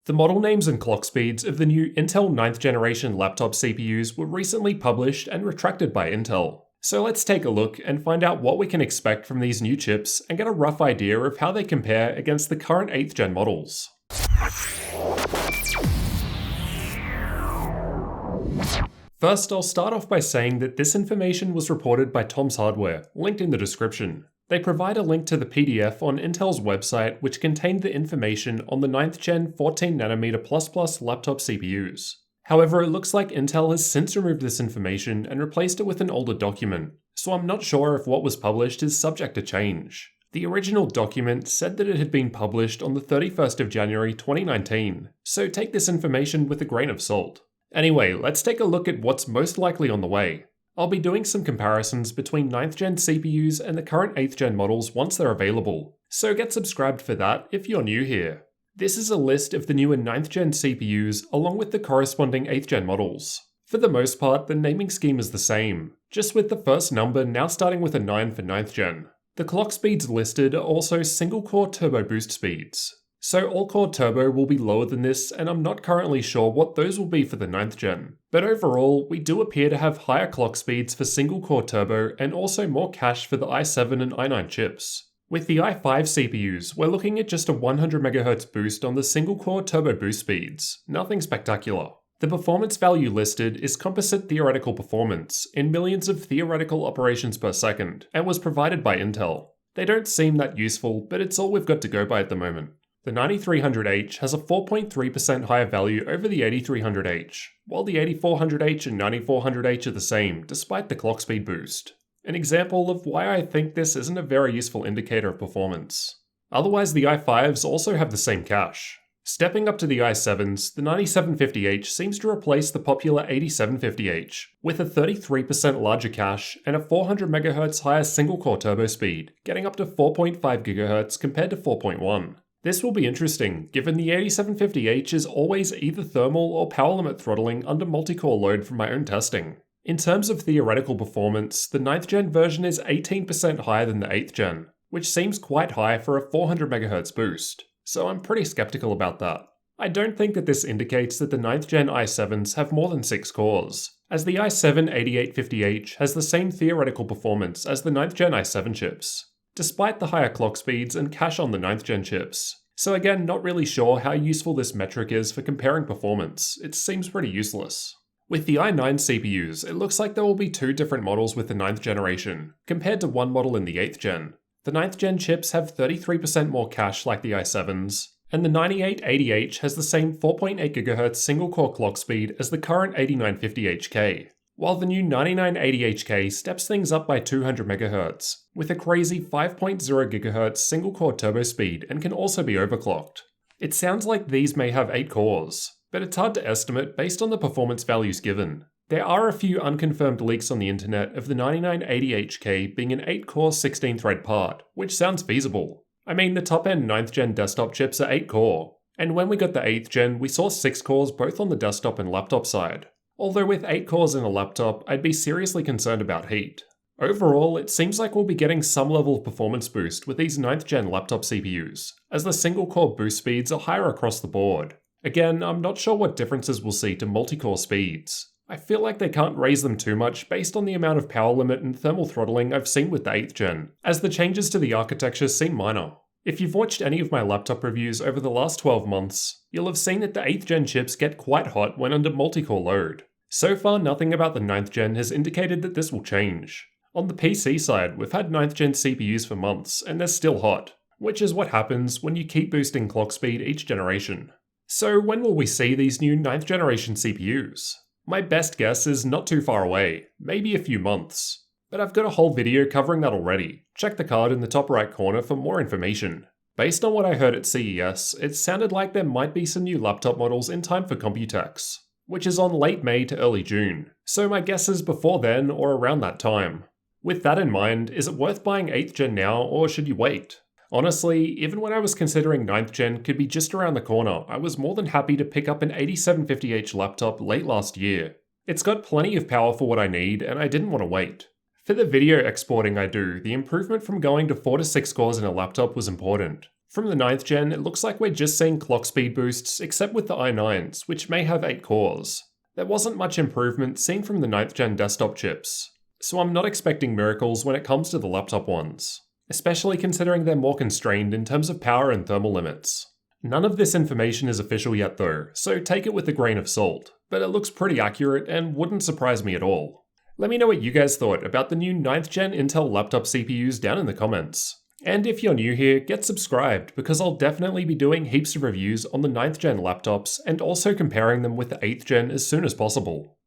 The model names and clock speeds of the new Intel 9th generation laptop CPUs were recently published and retracted by Intel. So let's take a look and find out what we can expect from these new chips and get a rough idea of how they compare against the current 8th gen models. First, I'll start off by saying that this information was reported by Tom's Hardware, linked in the description. They provide a link to the PDF on Intel's website which contained the information on the 9th gen 14nm++ laptop CPUs. However, it looks like Intel has since removed this information and replaced it with an older document, so I'm not sure if what was published is subject to change. The original document said that it had been published on the 31st of January 2019, so take this information with a grain of salt. Anyway, let's take a look at what's most likely on the way. I'll be doing some comparisons between 9th gen CPUs and the current 8th gen models once they're available, so get subscribed for that if you're new here. This is a list of the newer 9th gen CPUs along with the corresponding 8th gen models. For the most part, the naming scheme is the same, just with the first number now starting with a 9 for 9th gen. The clock speeds listed are also single-core turbo boost speeds. So all-core turbo will be lower than this, and I'm not currently sure what those will be for the 9th gen. But overall, we do appear to have higher clock speeds for single-core turbo and also more cache for the i7 and i9 chips. With the i5 CPUs, we're looking at just a 100MHz boost on the single-core turbo boost speeds, nothing spectacular. The performance value listed is composite theoretical performance, in millions of theoretical operations per second, and was provided by Intel. They don't seem that useful, but it's all we've got to go by at the moment. The 9300H has a 4.3% higher value over the 8300H, while the 8400H and 9400H are the same, despite the clock speed boost. An example of why I think this isn't a very useful indicator of performance. Otherwise, the i5s also have the same cache. Stepping up to the i7s, the 9750H seems to replace the popular 8750H, with a 33% larger cache and a 400MHz higher single-core turbo speed, getting up to 4.5 GHz compared to 4.1. This will be interesting, given the 8750H is always either thermal or power limit throttling under multi-core load from my own testing. In terms of theoretical performance, the 9th gen version is 18% higher than the 8th gen, which seems quite high for a 400MHz boost, so I'm pretty skeptical about that. I don't think that this indicates that the 9th gen i7s have more than 6 cores, as the i7 8850H has the same theoretical performance as the 9th gen i7 chips, despite the higher clock speeds and cache on the 9th gen chips. So again, not really sure how useful this metric is for comparing performance. It seems pretty useless. With the i9 CPUs, it looks like there will be 2 different models with the 9th generation, compared to one model in the 8th gen. The 9th gen chips have 33% more cache like the i7s, and the 9880H has the same 4.8 GHz single-core clock speed as the current 8950HK. While the new 9980HK steps things up by 200MHz, with a crazy 5.0 GHz single-core turbo speed and can also be overclocked. It sounds like these may have 8 cores, but it's hard to estimate based on the performance values given. There are a few unconfirmed leaks on the internet of the 9980HK being an 8-core 16-thread part, which sounds feasible. I mean, the top-end 9th gen desktop chips are 8-core, and when we got the 8th gen, we saw 6 cores both on the desktop and laptop side. Although with 8 cores in a laptop, I'd be seriously concerned about heat. Overall, it seems like we'll be getting some level of performance boost with these 9th gen laptop CPUs, as the single-core boost speeds are higher across the board. Again, I'm not sure what differences we'll see to multi-core speeds. I feel like they can't raise them too much based on the amount of power limit and thermal throttling I've seen with the 8th gen, as the changes to the architecture seem minor. If you've watched any of my laptop reviews over the last 12 months, you'll have seen that the 8th gen chips get quite hot when under multi-core load. So far, nothing about the 9th gen has indicated that this will change. On the PC side, we've had 9th gen CPUs for months, and they're still hot, which is what happens when you keep boosting clock speed each generation. So when will we see these new 9th generation CPUs? My best guess is not too far away, maybe a few months. But I've got a whole video covering that already. Check the card in the top right corner for more information. Based on what I heard at CES, it sounded like there might be some new laptop models in time for Computex, which is on late May to early June, so my guess is before then or around that time. With that in mind, is it worth buying 8th gen now or should you wait? Honestly, even when I was considering 9th gen could be just around the corner, I was more than happy to pick up an 8750H laptop late last year. It's got plenty of power for what I need and I didn't want to wait. For the video exporting I do, the improvement from going to 4 to 6 cores in a laptop was important. From the 9th gen, it looks like we're just seeing clock speed boosts except with the i9s, which may have 8 cores. There wasn't much improvement seen from the 9th gen desktop chips, so I'm not expecting miracles when it comes to the laptop ones, especially considering they're more constrained in terms of power and thermal limits. None of this information is official yet though, so take it with a grain of salt, but it looks pretty accurate and wouldn't surprise me at all. Let me know what you guys thought about the new 9th gen Intel laptop CPUs down in the comments. And if you're new here, get subscribed because I'll definitely be doing heaps of reviews on the 9th gen laptops and also comparing them with the 8th gen as soon as possible.